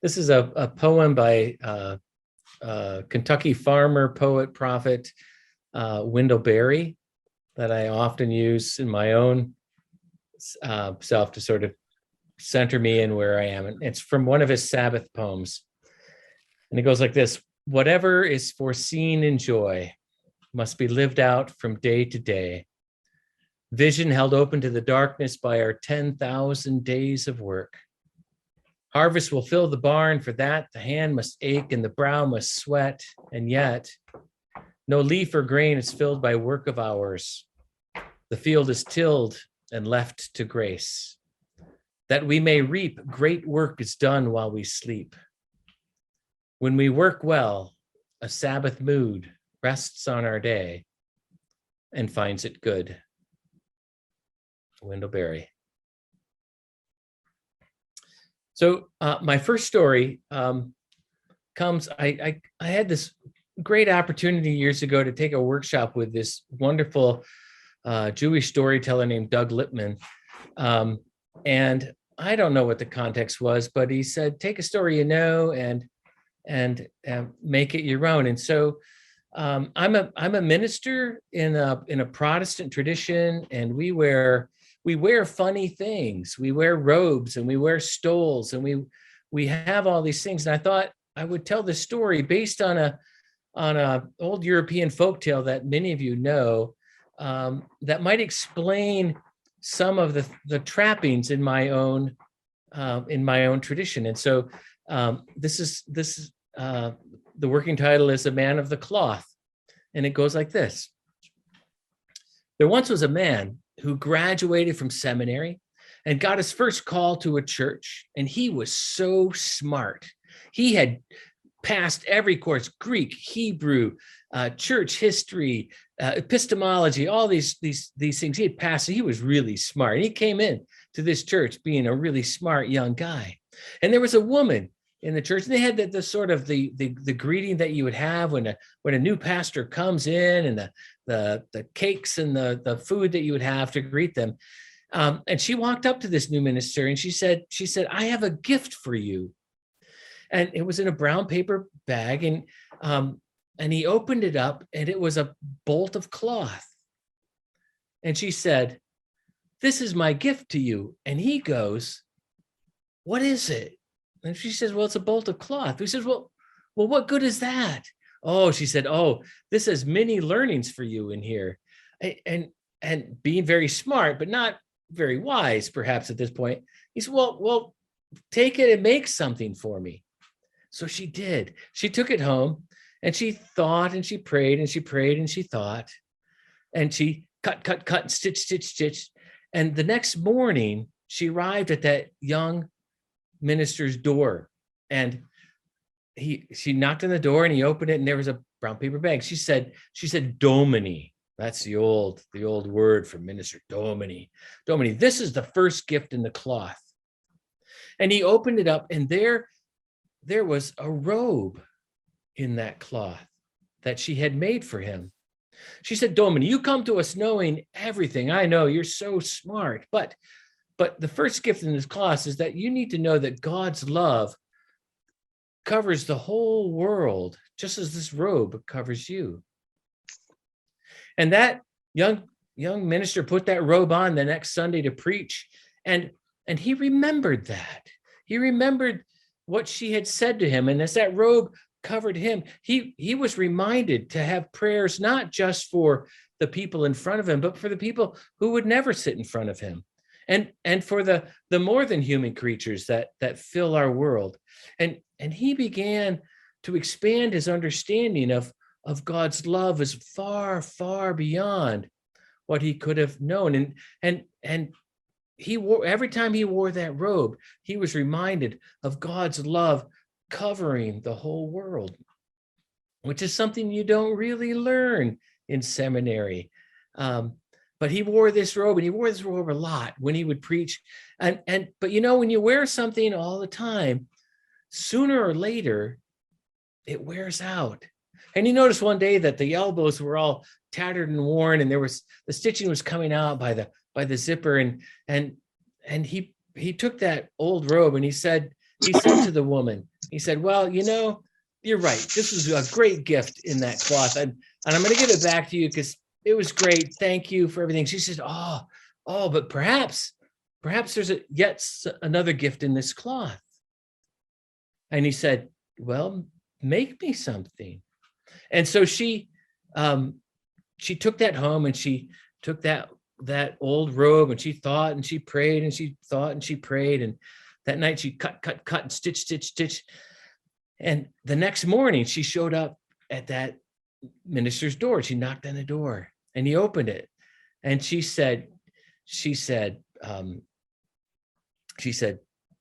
This is a poem by Kentucky farmer, poet, prophet, Wendell Berry, that I often use in my own self to sort of center me in where I am. And it's from one of his Sabbath poems. And it goes like this: whatever is foreseen in joy must be lived out from day to day. Vision held open to the darkness by our 10,000 days of work. Harvest will fill the barn, for that the hand must ache and the brow must sweat, and yet no leaf or grain is filled by work of ours. The field is tilled and left to grace. That we may reap, great work is done while we sleep. When we work well, a Sabbath mood rests on our day and finds it good. Wendell Berry. So my first story comes, I had this great opportunity years ago to take a workshop with this wonderful Jewish storyteller named Doug Lippman. And I don't know what the context was, but he said, take a story you know and make it your own. And so I'm a minister in a Protestant tradition, and we wear funny things. We wear robes and we wear stoles, and we have all these things. And I thought I would tell this story based on a old European folktale that many of you know, that might explain some of the trappings in my own tradition. And so this is the working title is A Man of the Cloth, and it goes like this. There once was a man who graduated from seminary and got his first call to a church, and he was so smart. He had passed every course: Greek, Hebrew, church history, epistemology, all these things he had passed. He was really smart. And he came in to this church being a really smart young guy. And there was a woman in the church, and they had the sort of the greeting that you would have when a new pastor comes in, and the cakes and the food that you would have to greet them. And she walked up to this new minister and she said, I have a gift for you. And it was in a brown paper bag, and he opened it up, and it was a bolt of cloth. And she said, this is my gift to you. And he goes, what is it? And she says, well, it's a bolt of cloth. He says, well, what good is that? Oh, she said, oh, this has many learnings for you in here. And being very smart, but not very wise, perhaps at this point, he said, well, take it and make something for me. So she did. She took it home, and she thought, and she prayed, and she prayed, and she thought, and she cut, and stitch. And the next morning, she arrived at that young minister's door, and she knocked on the door, and he opened it, and there was a brown paper bag. She said, Domini. That's the old word for minister. Domini. This is the first gift in the cloth. And he opened it up, and there was a robe in that cloth that she had made for him. She said, Domini, you come to us knowing everything. I know you're so smart, but the first gift in this cloth is that you need to know that God's love covers the whole world, just as this robe covers you. And that young minister put that robe on the next Sunday to preach, and he remembered that. He remembered what she had said to him, and as that robe covered him, he was reminded to have prayers not just for the people in front of him, but for the people who would never sit in front of him, and for the more than human creatures that fill our world. And he began to expand his understanding of God's love as far, far beyond what he could have known. And he wore, every time he wore that robe, he was reminded of God's love covering the whole world, which is something you don't really learn in seminary. But he wore this robe, and he wore this robe a lot when he would preach. But when you wear something all the time, sooner or later, it wears out. And he noticed one day that the elbows were all tattered and worn, and the stitching was coming out by the zipper. And he took that old robe, and he said to the woman, he said, well, you're right. This was a great gift in that cloth. And I'm going to give it back to you because it was great. Thank you for everything. She said, but perhaps there's yet another gift in this cloth. And he said, well, make me something. And so she took that home, and she took that old robe, and she thought, and she prayed, and she thought, and she prayed. And that night she cut, and stitch. And the next morning she showed up at that minister's door. She knocked on the door, and he opened it. And she said,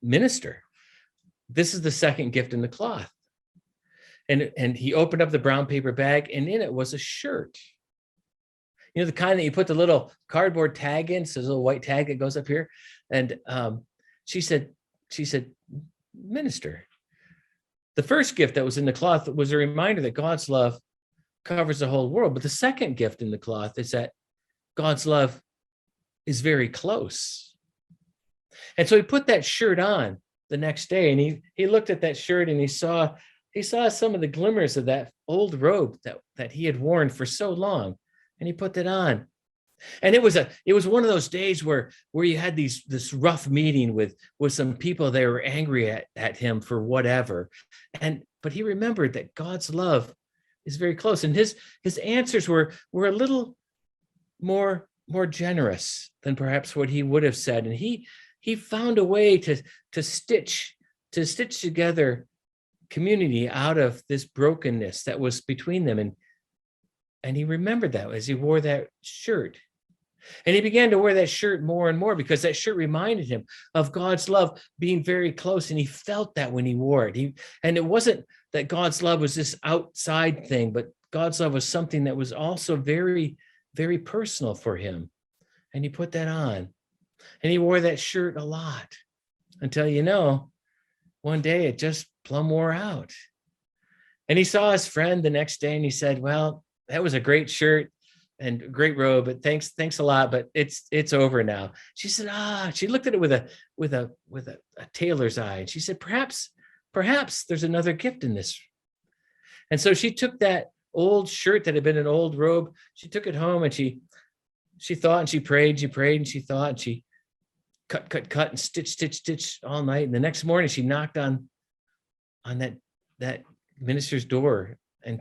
minister, this is the second gift in the cloth. And he opened up the brown paper bag, and in it was a shirt. The kind that you put the little cardboard tag in, so there's a little white tag that goes up here. And she said, minister, the first gift that was in the cloth was a reminder that God's love covers the whole world. But the second gift in the cloth is that God's love is very close. And so he put that shirt on the next day, and he looked at that shirt, and he saw some of the glimmers of that old robe that he had worn for so long. And he put that on. And it was one of those days where you had this rough meeting with some people. They were angry at him for whatever. But he remembered that God's love is very close. And his answers were a little more generous than perhaps what he would have said. And he found a way to stitch together community out of this brokenness that was between them. And he remembered that as he wore that shirt. And he began to wear that shirt more and more, because that shirt reminded him of God's love being very close. And he felt that when he wore it. And it wasn't that God's love was this outside thing, but God's love was something that was also very, very personal for him. And he put that on. And he wore that shirt a lot until, one day it just plumb wore out. And he saw his friend the next day, and he said, well, that was a great shirt and a great robe, but thanks a lot, but it's over now. She said, she looked at it with a tailor's eye, and she said, perhaps there's another gift in this. And so she took that old shirt that had been an old robe, she took it home, and she thought, and she prayed, and she thought, and she cut and stitch all night. And the next morning she knocked on that minister's door, and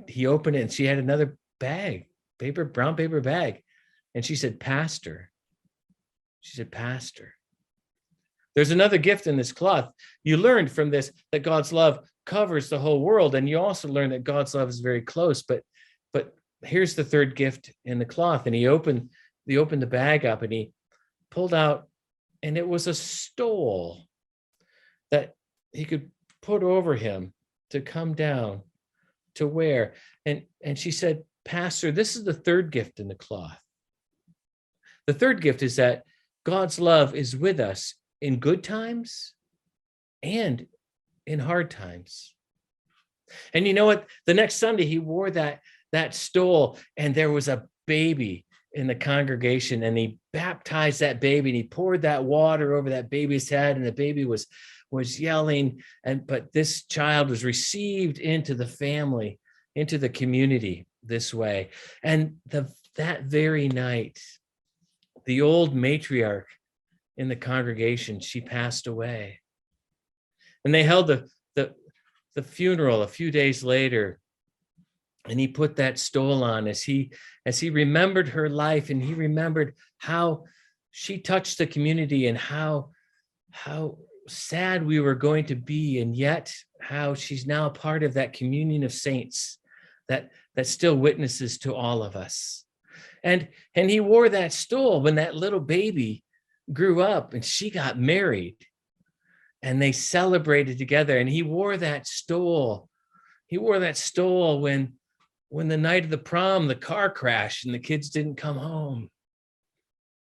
he opened it, and she had another bag, brown paper bag. And she said, Pastor. She said, Pastor, there's another gift in this cloth. You learned from this that God's love covers the whole world. And you also learned that God's love is very close. But here's the third gift in the cloth. And he opened the bag up, and he pulled out, and it was a stole that he could put over him to come down to wear. And she said, Pastor, this is the third gift in the cloth. The third gift is that God's love is with us in good times and in hard times. And you know what? The next Sunday he wore that stole, and there was a baby in the congregation, and he baptized that baby, and he poured that water over that baby's head, and the baby was yelling, but this child was received into the family, into the community this way. And that very night, the old matriarch in the congregation, she passed away. And they held the funeral a few days later, and he put that stole on as he remembered her life, and he remembered how she touched the community, and how sad we were going to be, and yet how she's now a part of that communion of saints that still witnesses to all of us. And he wore that stole when that little baby grew up, and she got married, and they celebrated together. And he wore that stole. He wore that stole when the night of the prom, the car crashed and the kids didn't come home,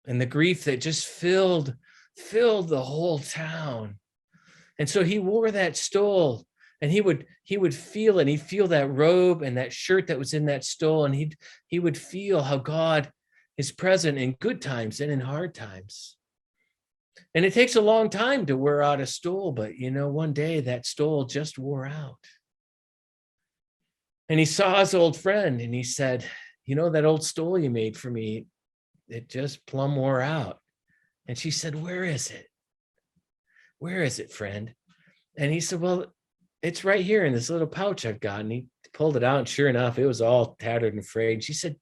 and the grief that just filled the whole town. And so he wore that stole, and he would feel it. He'd feel that robe and that shirt that was in that stole, and he would feel how God is present in good times and in hard times. And it takes a long time to wear out a stole, but one day that stole just wore out. And he saw his old friend and he said, that old stole you made for me, it just plumb wore out. And she said, where is it? Where is it, friend? And he said, well, it's right here in this little pouch I've got. And he pulled it out, and sure enough, it was all tattered and frayed. And she said,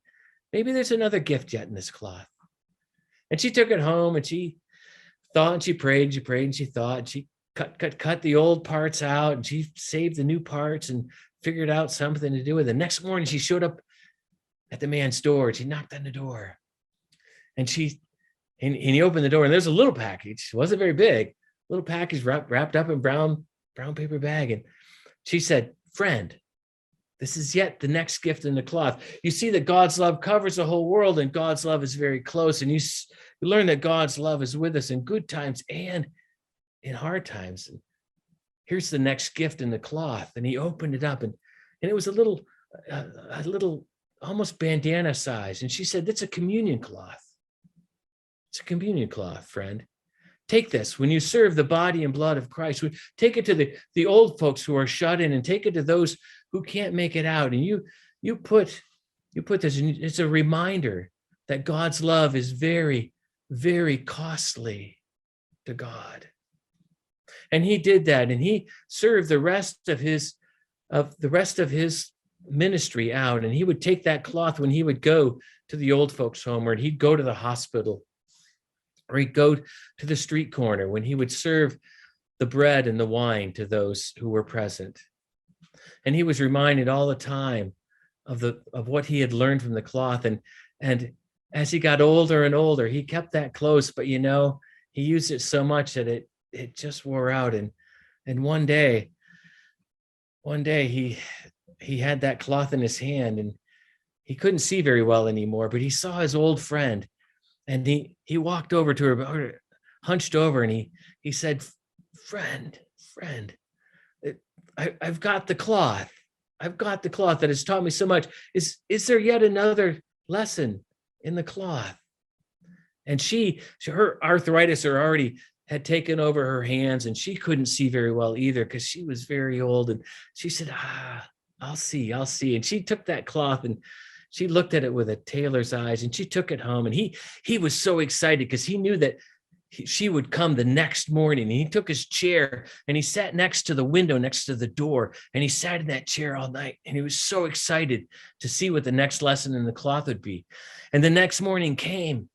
maybe there's another gift yet in this cloth. And she took it home and she thought and she prayed and she thought, and she cut the old parts out, and she saved the new parts and figured out something to do with it. The next morning she showed up at the man's door. She knocked on the door, and he opened the door, and there's a little package. It wasn't very big, little package wrapped up in brown paper bag. And she said, friend, this is yet the next gift in the cloth. You see that God's love covers the whole world, and God's love is very close. And you learn that God's love is with us in good times and in hard times. And here's the next gift in the cloth. And he opened it up, and it was a little almost bandana size. And she said, it's a communion cloth. It's a communion cloth, friend. Take this when you serve the body and blood of Christ. Take it to the old folks who are shut in, and take it to those who can't make it out. And you put this, and it's a reminder that God's love is very, very costly to God. And he did that, and he served the rest of his ministry out. And he would take that cloth when he would go to the old folks' home, or he'd go to the hospital, or he'd go to the street corner when he would serve the bread and the wine to those who were present. And he was reminded all the time of what he had learned from the cloth. And as he got older and older, he kept that close, but he used it so much that it just wore out. And one day he had that cloth in his hand, and he couldn't see very well anymore, but he saw his old friend. And he walked over to her, hunched over, and he said, friend, I've got the cloth. I've got the cloth that has taught me so much. Is there yet another lesson in the cloth? And her arthritis already had taken over her hands, and she couldn't see very well either because she was very old. And she said, I'll see. And she took that cloth and she looked at it with a tailor's eyes, and she took it home. And he was so excited because he knew that she would come the next morning. And he took his chair and he sat next to the window, next to the door, and he sat in that chair all night. And he was so excited to see what the next lesson in the cloth would be. And the next morning came,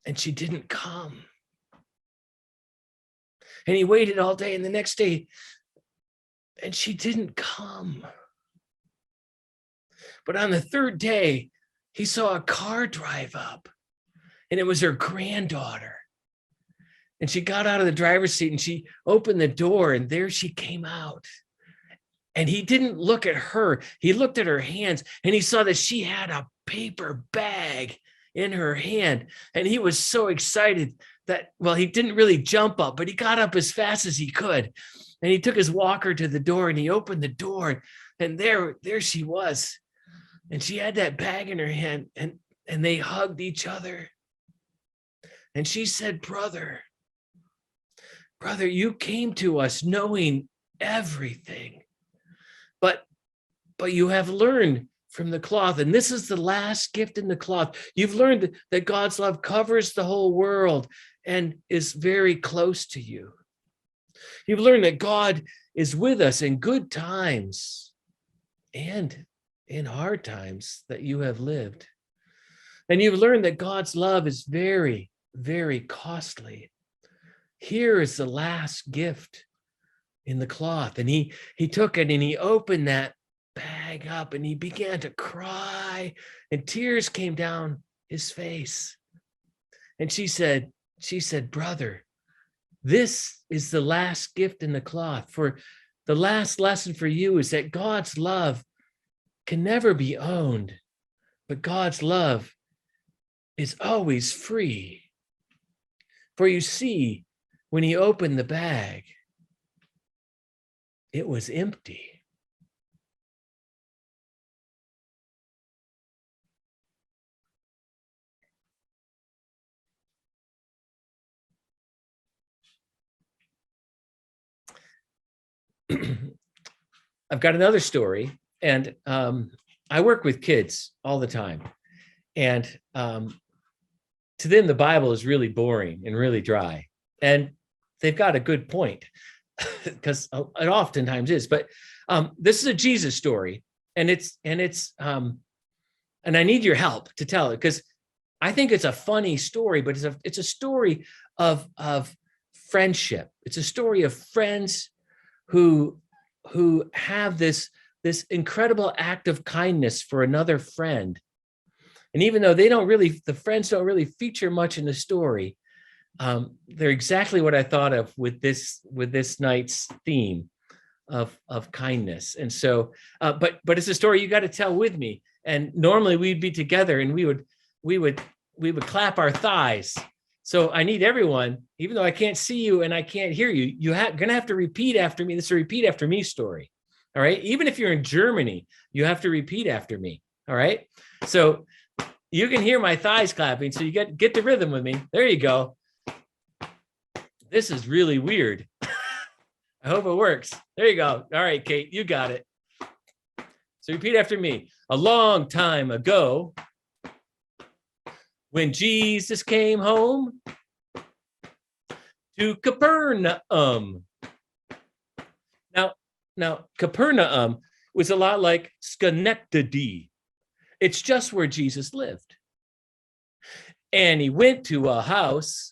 and she didn't come. And he waited all day, and the next day, and she didn't come. But on the third day, he saw a car drive up, and it was her granddaughter. And she got out of the driver's seat, and she opened the door, and there she came out. And he didn't look at her. He looked at her hands, and he saw that she had a paper bag in her hand. And he was so excited that, well, he didn't really jump up, but he got up as fast as he could. And he took his walker to the door, and he opened the door, and there she was. And she had that bag in her hand, and they hugged each other. And she said, brother, you came to us knowing everything, but you have learned from the cloth. And this is the last gift in the cloth. You've learned that God's love covers the whole world and is very close to you. You've learned that God is with us in good times and in hard times that you have lived. And you've learned that God's love is very, very costly. Here is the last gift in the cloth. And he took it and he opened that bag up and he began to cry, and tears came down his face. And she said, brother, this is the last gift in the cloth. For the last lesson for you is that God's love can never be owned, but God's love is always free. For you see, when he opened the bag, it was empty. I've got another story, and I work with kids all the time, and to them, the Bible is really boring and really dry, and they've got a good point because it oftentimes is. But this is a Jesus story, and and I need your help to tell it because I think it's a funny story, but it's a story of friendship. It's a story of friends who have this incredible act of kindness for another friend. And even though the friends don't really feature much in the story, they're exactly what I thought of with this night's theme of kindness. And so, but it's a story you got to tell with me. And normally we'd be together and we would clap our thighs. So I need everyone, even though I can't see you and I can't hear you, you're gonna have to repeat after me. This is a repeat after me story. All right. Even if you're in Germany, you have to repeat after me. All right. So you can hear my thighs clapping. So you get the rhythm with me. There you go. This is really weird. I hope it works. There you go. All right, Kate, you got it. So repeat after me. A long time ago, when Jesus came home to Capernaum. Now Capernaum was a lot like Schenectady. It's just where Jesus lived. And he went to a house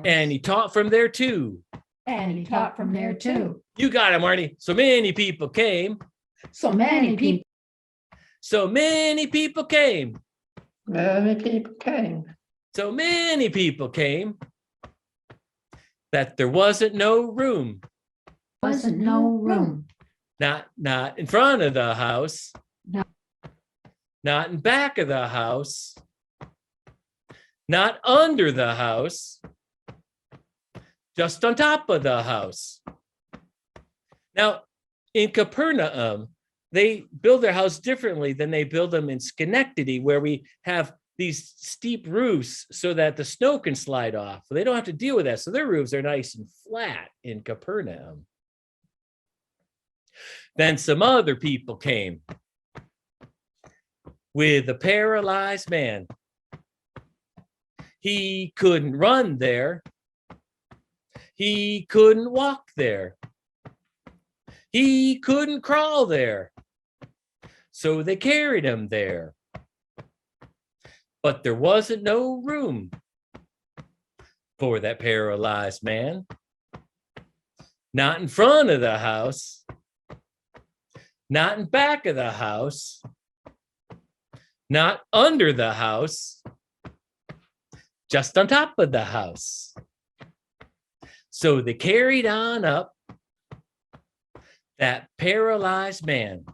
and he taught from there too. And he taught from there too. You got it, Marty. So many people came. So many people. So many people came. Many people came. So many people came that there wasn't no room. Wasn't no room. Not in front of the house. No. Not in back of the house. Not under the house. Just on top of the house. Now, in Capernaum, they build their house differently than they build them in Schenectady, where we have these steep roofs so that the snow can slide off. They don't have to deal with that. So their roofs are nice and flat in Capernaum. Then some other people came with a paralyzed man. He couldn't run there. He couldn't walk there. He couldn't crawl there. So they carried him there. But there wasn't no room for that paralyzed man. Not in front of the house. Not in back of the house. Not under the house. Just on top of the house. So they carried on up that paralyzed man.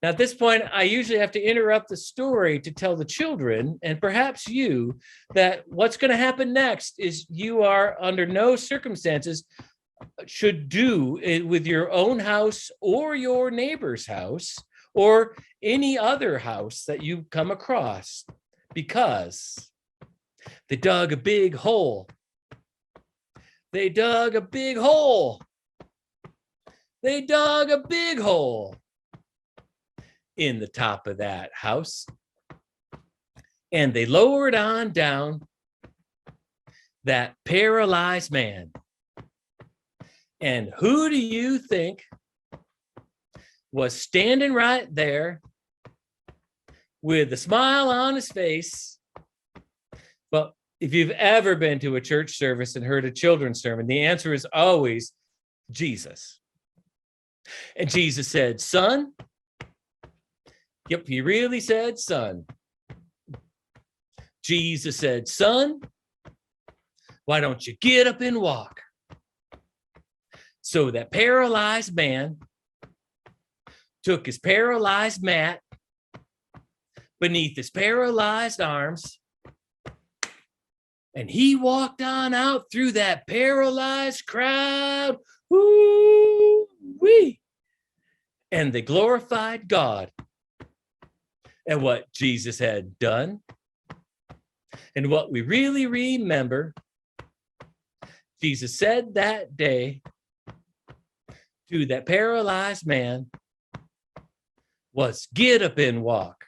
Now, at this point, I usually have to interrupt the story to tell the children, and perhaps you, that what's going to happen next is you are under no circumstances should do it with your own house or your neighbor's house or any other house that you come across, because they dug a big hole. They dug a big hole. They dug a big hole in the top of that house. And they lowered on down that paralyzed man. And who do you think was standing right there with a smile on his face? Well, if you've ever been to a church service and heard a children's sermon, the answer is always Jesus. And Jesus said, son. Yep, he really said, son. Jesus said, son, why don't you get up and walk? So that paralyzed man took his paralyzed mat beneath his paralyzed arms, and he walked on out through that paralyzed crowd. Woo-wee. And they glorified God and what Jesus had done. And what we really remember, Jesus said that day, to that paralyzed man was get up and walk.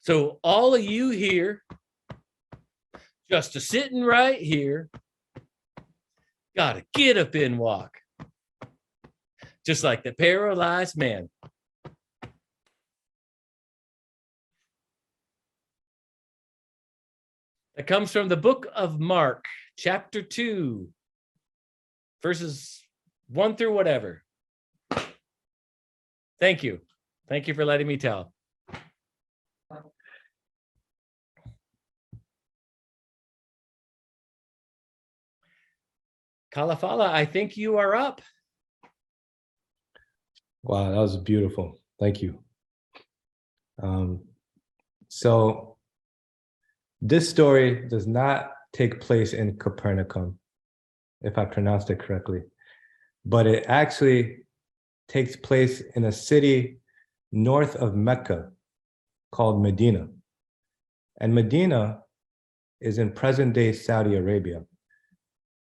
So all of you here, just a sitting right here, gotta get up and walk. Just like the paralyzed man. That comes from the book of Mark, chapter 2, verses 1 through whatever. Thank you. Thank you for letting me tell. Kalafala, I think you are up. Wow, that was beautiful. Thank you. So this story does not take place in Capernaum, if I pronounced it correctly, but it actually takes place in a city north of Mecca called Medina. And Medina is in present-day Saudi Arabia.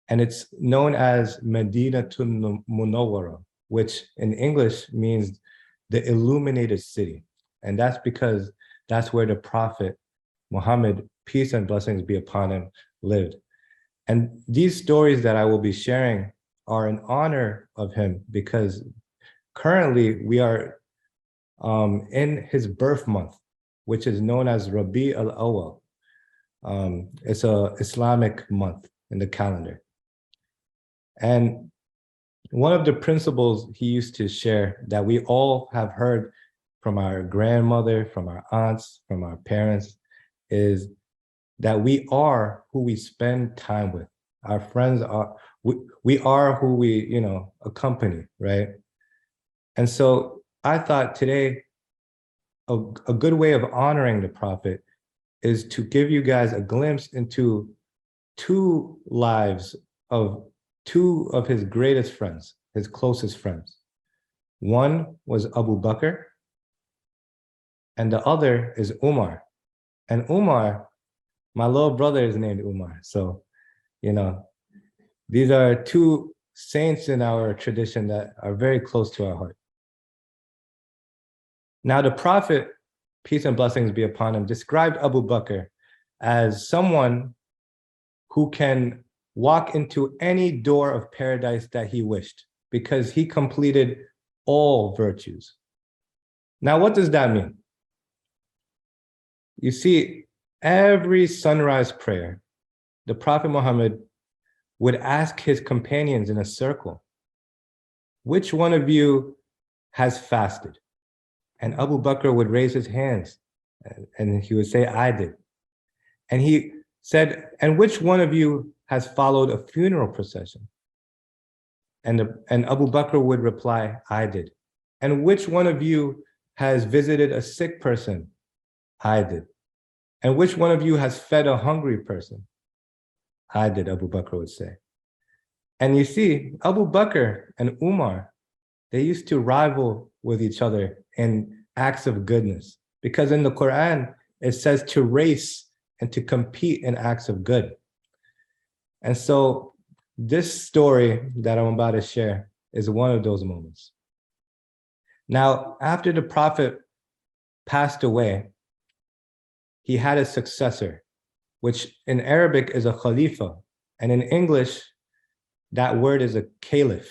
And it's known as Medinatul Munawwara, which in English means the illuminated city. And that's because that's where the Prophet Muhammad, peace and blessings be upon him, lived. And these stories that I will be sharing are in honor of him because currently we are in his birth month, which is known as Rabi al-Awwal. It's an Islamic month in the calendar. And one of the principles he used to share that we all have heard from our grandmother, from our aunts, from our parents, is that we are who we spend time with. Our friends are, we are who we, accompany, right? And so I thought today, a good way of honoring the Prophet is to give you guys a glimpse into two lives of two of his greatest friends, his closest friends. One was Abu Bakr, and the other is Umar. And Umar, my little brother is named Umar. So, these are two saints in our tradition that are very close to our heart. Now, the Prophet, peace and blessings be upon him, described Abu Bakr as someone who can walk into any door of paradise that he wished because he completed all virtues. Now, what does that mean? You see, every sunrise prayer, the Prophet Muhammad would ask his companions in a circle, which one of you has fasted? And Abu Bakr would raise his hands and he would say, I did. And he said, and which one of you has followed a funeral procession? And Abu Bakr would reply, I did. And which one of you has visited a sick person? I did. And which one of you has fed a hungry person? I did, Abu Bakr would say. And you see, Abu Bakr and Umar, they used to rival with each other in acts of goodness. Because in the Quran, it says to race and to compete in acts of good. And so this story that I'm about to share is one of those moments. Now, after the Prophet passed away, he had a successor, which in Arabic is a khalifa, and in English, that word is a caliph.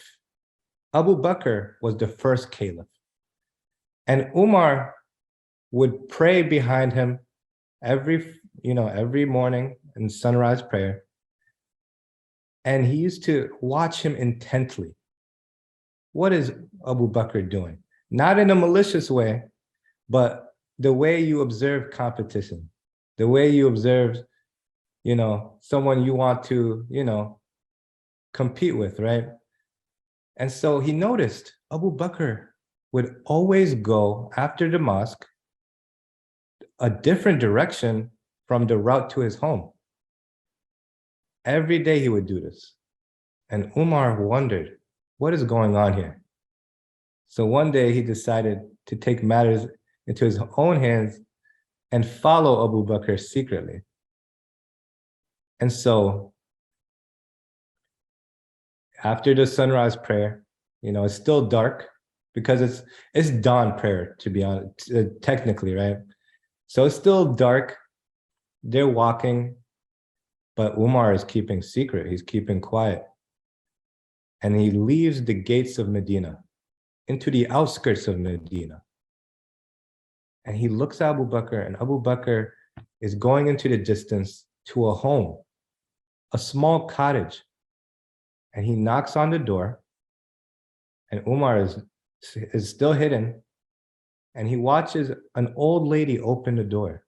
Abu Bakr was the first caliph. And Umar would pray behind him every morning in sunrise prayer. And he used to watch him intently. What is Abu Bakr doing? Not in a malicious way, but the way you observe competition, the way you observe, someone you want to, compete with, right? And so he noticed Abu Bakr would always go after the mosque a different direction from the route to his home. Every day he would do this. And Umar wondered, what is going on here? So one day he decided to take matters into his own hands and follow Abu Bakr secretly. And so after the sunrise prayer, It's still dark because it's dawn prayer, to be honest, technically, right? So it's still dark. They're walking, but Umar is keeping secret. He's keeping quiet. And he leaves the gates of Medina into the outskirts of Medina. And he looks at Abu Bakr, and Abu Bakr is going into the distance to a home, a small cottage. And he knocks on the door, and Umar is still hidden. And he watches an old lady open the door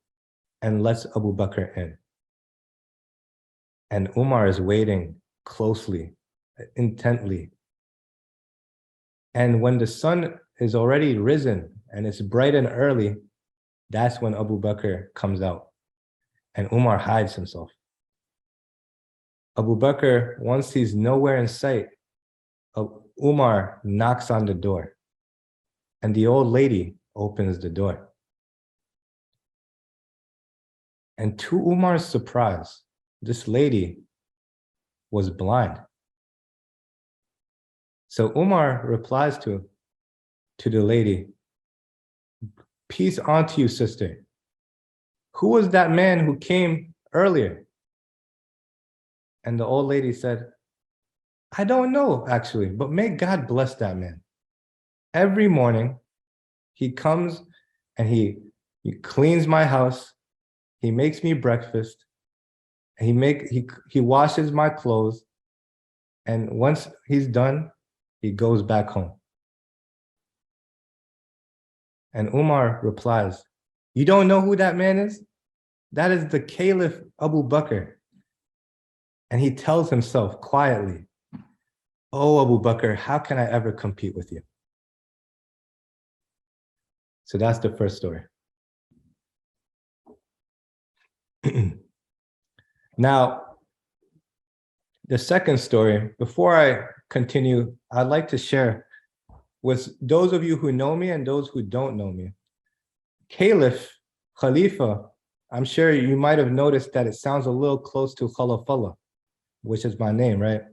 and lets Abu Bakr in. And Umar is waiting closely, intently. And when the sun is already risen and it's bright and early, that's when Abu Bakr comes out and Umar hides himself. Abu Bakr, once he's nowhere in sight, Umar knocks on the door and the old lady opens the door. And to Umar's surprise, this lady was blind. So Umar replies to the lady, "Peace unto you, sister. Who was that man who came earlier?" And the old lady said, "I don't know, actually, but may God bless that man. Every morning, he comes and he cleans my house, he makes me breakfast, and he washes my clothes, and once he's done, he goes back home." And Umar replies, "You don't know who that man is? That is the Caliph Abu Bakr." And he tells himself quietly, "Oh, Abu Bakr, how can I ever compete with you?" So that's the first story. Now, the second story, before I continue, I'd like to share with those of you who know me and those who don't know me. Caliph, Khalifa, I'm sure you might have noticed that it sounds a little close to Khalafallah, which is my name, right?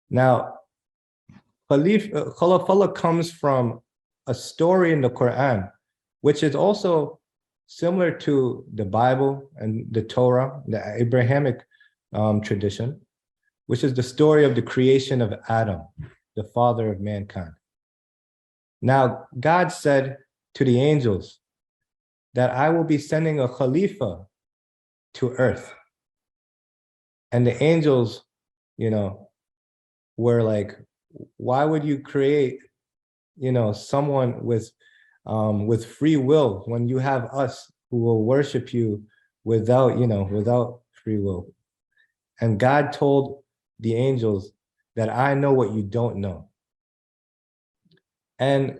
Now, Khalafallah comes from a story in the Quran, which is also similar to the Bible and the Torah, the Abrahamic tradition, which is the story of the creation of Adam, the father of mankind. Now, God said to the angels that I will be sending a Khalifa to earth. And the angels, were like, why would you create, someone with free will when you have us who will worship you without free will? And God told the angels that I know what you don't know. And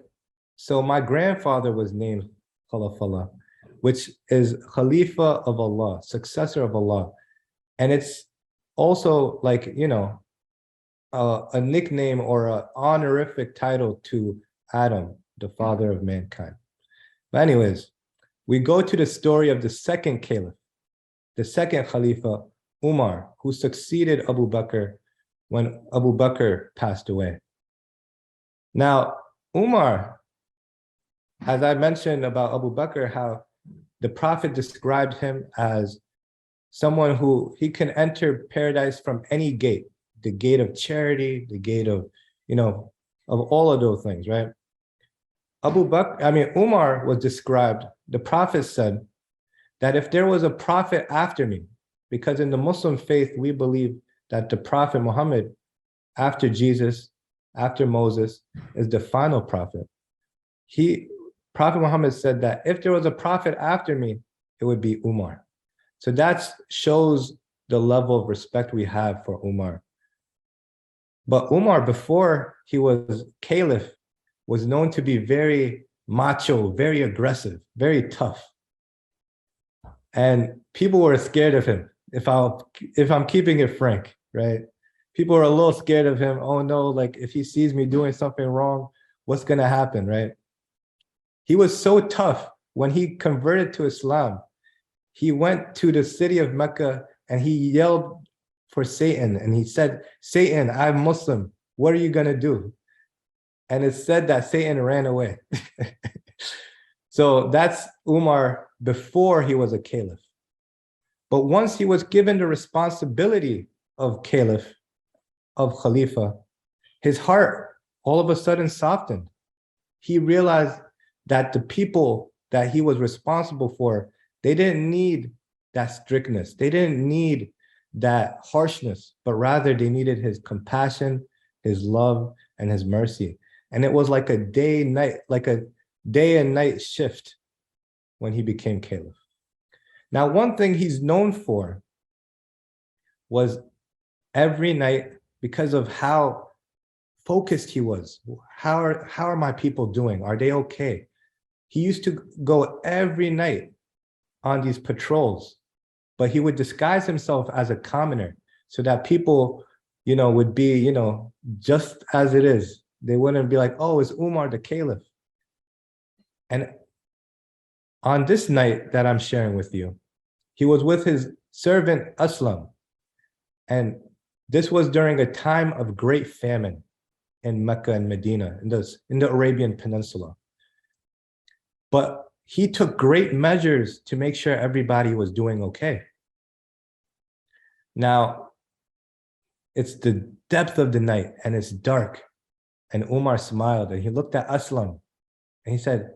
so my grandfather was named Khalafallah, which is Khalifa of Allah, successor of Allah. And it's also like, a nickname or an honorific title to Adam, the father of mankind. But anyways, we go to the story of the second caliph, the second Khalifa, Umar, who succeeded Abu Bakr when Abu Bakr passed away. Now, Umar, as I mentioned about Abu Bakr, how the Prophet described him as someone who he can enter paradise from any gate, the gate of charity, the gate of, of all of those things, right? Umar was described, the Prophet said that if there was a prophet after me, because in the Muslim faith, we believe that the Prophet Muhammad, after Jesus, after Moses, is the final prophet. Prophet Muhammad said that if there was a prophet after me, it would be Umar. So that shows the level of respect we have for Umar. But Umar, before he was caliph, was known to be very macho, very aggressive, very tough. And people were scared of him, if I'm keeping it frank, right? People were a little scared of him. Oh no, like if he sees me doing something wrong, what's gonna happen, right? He was so tough. When he converted to Islam, he went to the city of Mecca and he yelled for Satan. And he said, "Satan, I'm Muslim. What are you gonna do?" And it said that Satan ran away. So that's Umar before he was a caliph. But once he was given the responsibility of caliph, of Khalifa, his heart all of a sudden softened. He realized that the people that he was responsible for, they didn't need that strictness. They didn't need that harshness, but rather they needed his compassion, his love, and his mercy. And it was like a day and night shift when he became caliph. Now, one thing he's known for was every night, because of how focused he was. How are my people doing? Are they okay? He used to go every night on these patrols, but he would disguise himself as a commoner so that people, would be, just as it is. They wouldn't be like, oh, it's Umar the caliph. And on this night that I'm sharing with you, he was with his servant Aslam. And this was during a time of great famine in Mecca and Medina, in the Arabian Peninsula. But he took great measures to make sure everybody was doing okay. Now, it's the depth of the night and it's dark. And Umar smiled and he looked at Aslam and he said,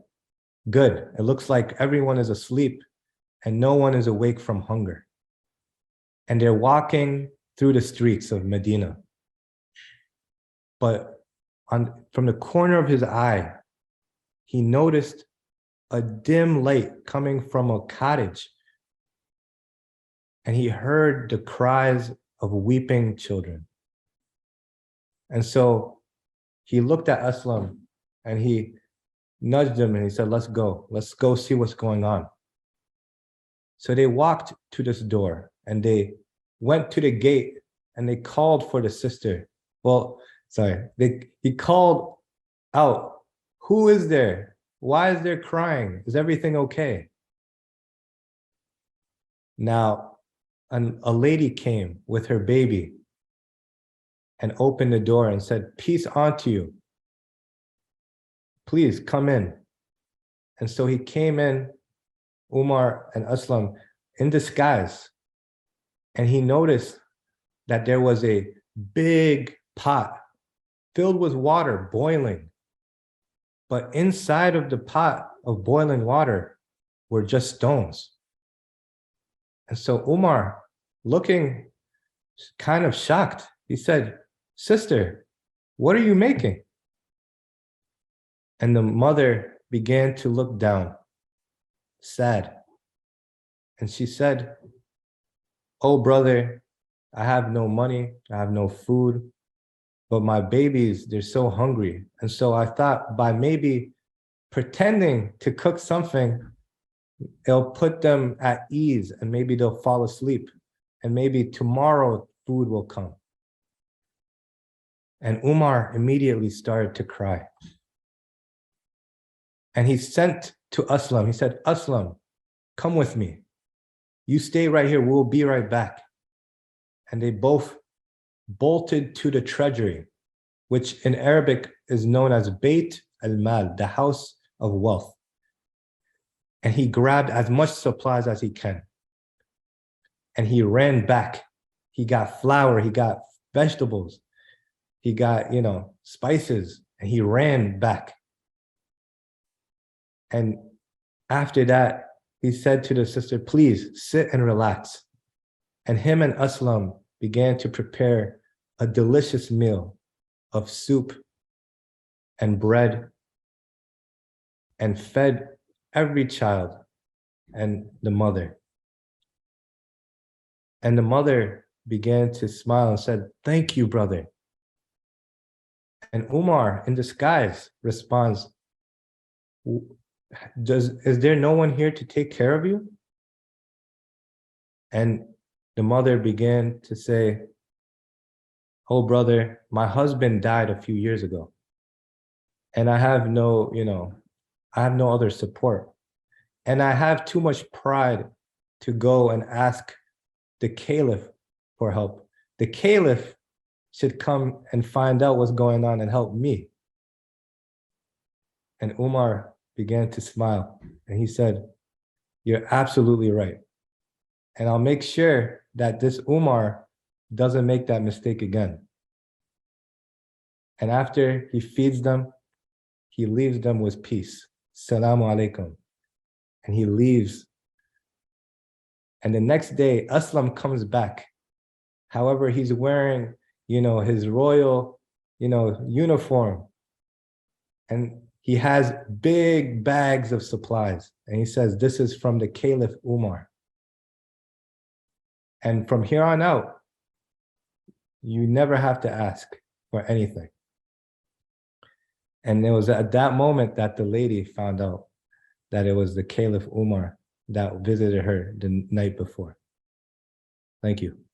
good, it looks like everyone is asleep and no one is awake from hunger. And they're walking through the streets of Medina. But from the corner of his eye, he noticed a dim light coming from a cottage. And he heard the cries of weeping children. And so he looked at Aslam and he nudged him and he said, let's go see what's going on. So they walked to this door and they went to the gate and they called for the sister. He called out, who is there? Why is there crying? Is everything okay? Now, a lady came with her baby and opened the door and said, peace unto you. Please come in. And so he came in, Umar and Aslam, in disguise. And he noticed that there was a big pot filled with water boiling. But inside of the pot of boiling water were just stones. And so Umar, looking kind of shocked, he said, sister, what are you making? And the mother began to look down, sad. And she said, oh, brother, I have no money, I have no food, but my babies, they're so hungry. And so I thought by maybe pretending to cook something, it'll put them at ease and maybe they'll fall asleep. And maybe tomorrow food will come. And Umar immediately started to cry. And he sent to Aslam, he said, Aslam, come with me. You stay right here, we'll be right back. And they both bolted to the treasury, which in Arabic is known as Beit al-Mal, the house of wealth. And he grabbed as much supplies as he can. And he ran back. He got flour, he got vegetables, he got, spices, and he ran back. And after that, he said to the sister, please sit and relax. And him and Aslam began to prepare a delicious meal of soup and bread and fed every child and the mother. And the mother began to smile and said, thank you, brother. And Umar, in disguise, responds, is there no one here to take care of you? And the mother began to say, oh, brother, my husband died a few years ago. And I have no other support. And I have too much pride to go and ask the caliph for help. The caliph should come and find out what's going on and help me. And Umar began to smile. And he said, "You're absolutely right. And I'll make sure that this Umar doesn't make that mistake again." And after he feeds them, he leaves them with peace. Salamu alaikum. And he leaves. And the next day, Aslam comes back. However, he's wearing, his royal, uniform. And he has big bags of supplies. And he says, "This is from the Caliph Umar. And from here on out, you never have to ask for anything." And it was at that moment that the lady found out that it was the Caliph Umar that visited her the night before. Thank you.